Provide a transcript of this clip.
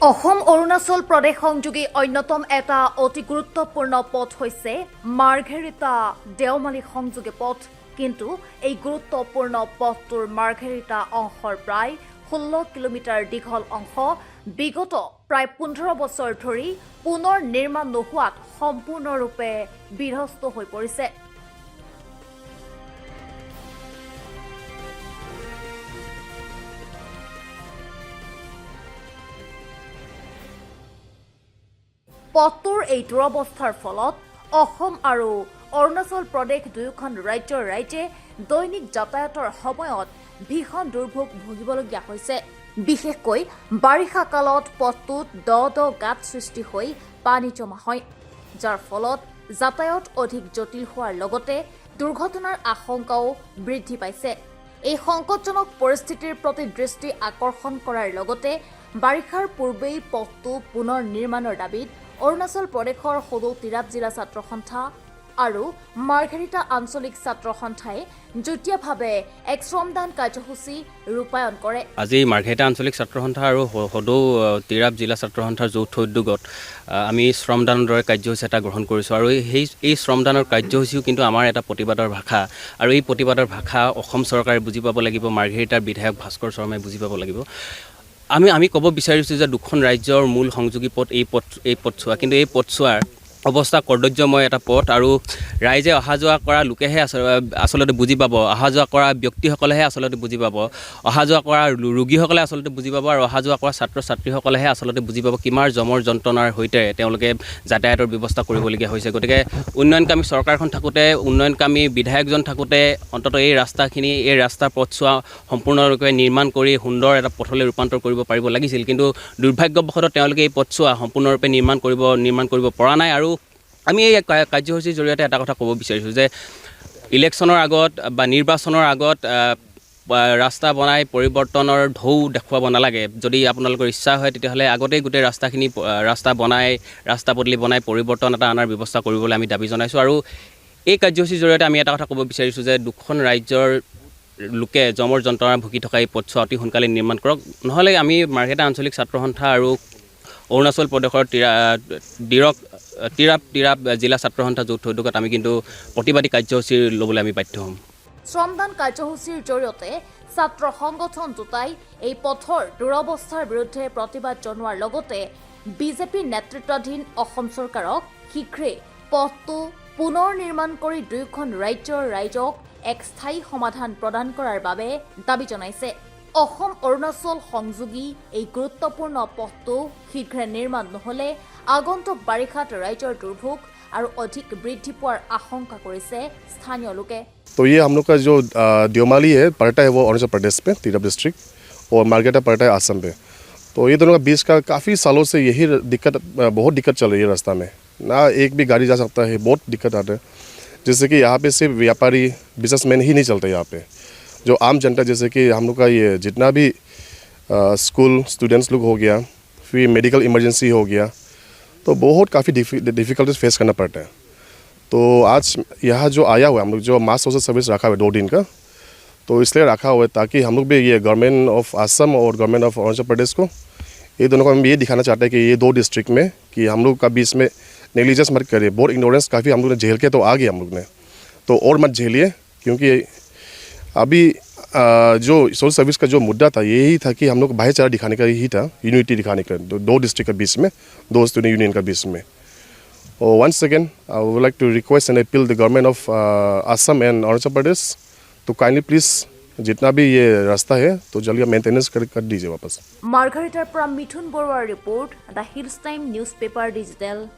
অসম অৰুণাচল প্ৰদেশ সংযোগী অন্যতম এটা অতি গুৰুত্বপূৰ্ণ পথ হৈছে মাৰ্ঘেৰিটা দেওমালী সংযোগী পথ। কিন্তু এই গুৰুত্বপূৰ্ণ পথটোৰ মাৰ্ঘেৰিটা অংশৰ প্ৰায় 16 কিলোমিটাৰ দীঘল অংশ বিগত প্ৰায় 15 বছৰ ধৰি পুনৰ নিৰ্মাণ নোহোৱাত সম্পূৰ্ণৰূপে বিধ্বস্ত হৈ পৰিছে। পথটোৰ এই দুৰৱস্থাৰ ফলত অসম আৰু অৰুণাচল প্ৰদেশ দুয়োখন ৰাজ্যৰ ৰাইজে দৈনিক যাতায়াতৰ সময়ত ভীষণ দুৰ্ভোগ ভুগিবলগীয়া হৈছে। বিশেষকৈ বাৰিষা কালত পথটোত দ গাঁত সৃষ্টি হৈ পানী জমা হয়, যাৰ ফলত যাতায়াত অধিক জটিল হোৱাৰ লগতে দুৰ্ঘটনাৰ আশংকাও বৃদ্ধি পাইছে। এই সংকটজনক পৰিস্থিতিৰ প্ৰতি দৃষ্টি আকৰ্ষণ কৰাৰ লগতে বাৰিষাৰ পূৰ্বেই পথটো পুনৰ নিৰ্মাণৰ দাবীত অৰুণাচল প্ৰদেশৰ সদৌ তিৰাপ জিলা ছাত্ৰ সন্থা আৰু মাৰ্ঘেৰিটা আঞ্চলিক ছাত্ৰ সন্থাই যুটীয়াভাৱে এক শ্ৰমদান কাৰ্যসূচী ৰূপায়ণ কৰে। আজি মাৰ্ঘেৰিটা আঞ্চলিক ছাত্ৰ সন্থা আৰু সদৌ তিৰাপ জিলা ছাত্ৰ সন্থাৰ যৌথ উদ্যোগত আমি শ্ৰমদানৰ দৰে কাৰ্যসূচী এটা গ্ৰহণ কৰিছোঁ আৰু এই শ্ৰমদানৰ কাৰ্যসূচীও কিন্তু আমাৰ এটা প্ৰতিবাদৰ ভাষা আৰু এই প্ৰতিবাদৰ ভাষা অসম চৰকাৰে বুজি পাব লাগিব, মাৰ্ঘেৰিটাৰ বিধায়ক ভাস্কৰ শৰ্মাই বুজি পাব লাগিব। আমি ক'ব বিচাৰিছোঁ যে দুখন ৰাজ্যৰ মূল সংযোগী পথ এই পথছোৱা, কিন্তু এই পথছোৱাৰ অৱস্থা কৰ্দৰ্যময় এটা পথ আৰু ৰাইজে অহা যোৱা কৰা লোকেহে আচলতে বুজি পাব, অহা যোৱা কৰা ব্যক্তিসকলেহে আচলতে বুজি পাব, অহা যোৱা কৰা ৰোগীসকলে আচলতে বুজি পাব আৰু অহা যোৱা কৰা ছাত্ৰ ছাত্ৰীসকলেহে আচলতে বুজি পাব কিমান জমৰ যন্ত্ৰণাৰ সৈতে তেওঁলোকে যাতায়াতৰ ব্যৱস্থা কৰিবলগীয়া হৈছে। গতিকে উন্নয়নকামী চৰকাৰখন থাকোঁতে, উন্নয়নকামী বিধায়কজন থাকোঁতে অন্ততঃ এই ৰাস্তাৰ পথছোৱা সম্পূৰ্ণৰূপে নিৰ্মাণ কৰি সুন্দৰ এটা পথলৈ ৰূপান্তৰ কৰিব পাৰিব লাগিছিল, কিন্তু দুৰ্ভাগ্যবশতঃ তেওঁলোকে এই পথছোৱা সম্পূৰ্ণৰূপে নিৰ্মাণ কৰিব পৰা নাই। আৰু আমি এই কাৰ্যসূচীৰ জৰিয়তে এটা কথা ক'ব বিচাৰিছোঁ যে ইলেকশ্যনৰ আগত বা নিৰ্বাচনৰ আগত ৰাস্তা বনাই পৰিৱৰ্তনৰ ঢৌ দেখুৱাব নালাগে। যদি আপোনালোকৰ ইচ্ছা হয় তেতিয়াহ'লে আগতেই গোটেই ৰাস্তা পদূলি বনাই পৰিৱৰ্তন এটা অনাৰ ব্যৱস্থা কৰিবলৈ আমি দাবী জনাইছোঁ। আৰু এই কাৰ্যসূচীৰ জৰিয়তে আমি এটা কথা ক'ব বিচাৰিছোঁ যে দুখন ৰাজ্যৰ লোকে জমৰ যন্ত্ৰণা ভুগি থকা এই পথছোৱা অতি সোনকালে নিৰ্মাণ কৰক, নহ'লে আমি মাৰ্ঘেৰিটা আঞ্চলিক ছাত্ৰ সন্থা আৰু অৰুণাচল প্ৰদেশৰ তিৰাপ জিলা ছাত্ৰ সন্থা যৌথ উদ্যোগত আমি কিন্তু প্ৰতিবাদী কাৰ্যসূচী ল'বলৈ আমি বাধ্য হ'ম। শ্ৰমদান কাৰ্যসূচীৰ জৰিয়তে ছাত্ৰ সংগঠন দুটাই এই পথৰ দুৰৱস্থাৰ বিৰুদ্ধে প্ৰতিবাদ জনোৱাৰ লগতে বিজেপি নেতৃত্বাধীন অসম চৰকাৰক শীঘ্ৰে পথটো পুনৰ নিৰ্মাণ কৰি দুয়োখন ৰাজ্যৰ ৰাইজক এক স্থায়ী সমাধান প্ৰদান কৰাৰ বাবে দাবী জনাইছে। অসম অৰুণাচল সংযোগী এই গুৰুত্বপূৰ্ণ পথটো শীঘ্ৰে নিৰ্মাণ নহ'লে আগন্তুক বাৰিষাত ৰাইজৰ দুৰ্ভোগ আৰু অধিক বৃদ্ধি পোৱাৰ আশংকা কৰিছে স্থানীয় লোকে। तो ये हम लोग का जो देवमाली है पड़ता है वो अरुणाचल प्रदेश पे तिरप डिस्ट्रिक्ट, और मार्घेरिटा पड़ता है असम पे। तो ये दोनों का बीच का काफ़ी सालों से यही बहुत दिक्कत चल रही है रास्ता में, ना एक भी गाड़ी जा सकता है, बहुत दिक्कत आता है। जैसे कि यहाँ पे सिर्फ व्यापारी बिजनेसमैन ही नहीं चलते, यहाँ पे जो आम जनता जैसे कि हम लोग का ये जितना भी स्कूल स्टूडेंट्स लोग हो गया, फिर मेडिकल इमरजेंसी हो गया, तो बहुत काफ़ी डिफ़िकल्टीज फेस करना पड़ता है। तो आज यहाँ जो आया हुआ है हम लोग जो मास सोशल सर्विस रखा हुआ है 2 दिन का, तो इसलिए रखा हुआ है ताकि हम लोग भी ये गवर्नमेंट ऑफ असम और गवर्नमेंट ऑफ अरुणाचल प्रदेश को ये दोनों को हम ये दिखाना चाहते हैं कि ये 2 डिस्ट्रिक्ट में कि हम लोग का बीच में नेग्लिजेंस मत करिए। बहुत इग्नोरेंस काफ़ी हम लोग ने झेल के तो आ गए हम लोग ने, तो और मत झेलिए, क्योंकि अभी जो सोशल सर्विस का जो मुद्दा था यही था कि हम लोग भाईचारा दिखाने का ही था, यूनिटी दिखाने का 2 डिस्ट्रिक्ट के बीच में, 2 स्टूडेंट यूनियन का बीच में। और once again I would like to request and appeal the government of Assam and Arunachal Pradesh to kindly please जितना भी ये रास्ता है तो जल्दी मेंटेनेंस कर दीजिए वापस। मार्घेरिटार পৰা मिथुन बरुৱাৰ report, The Hills Time newspaper digital.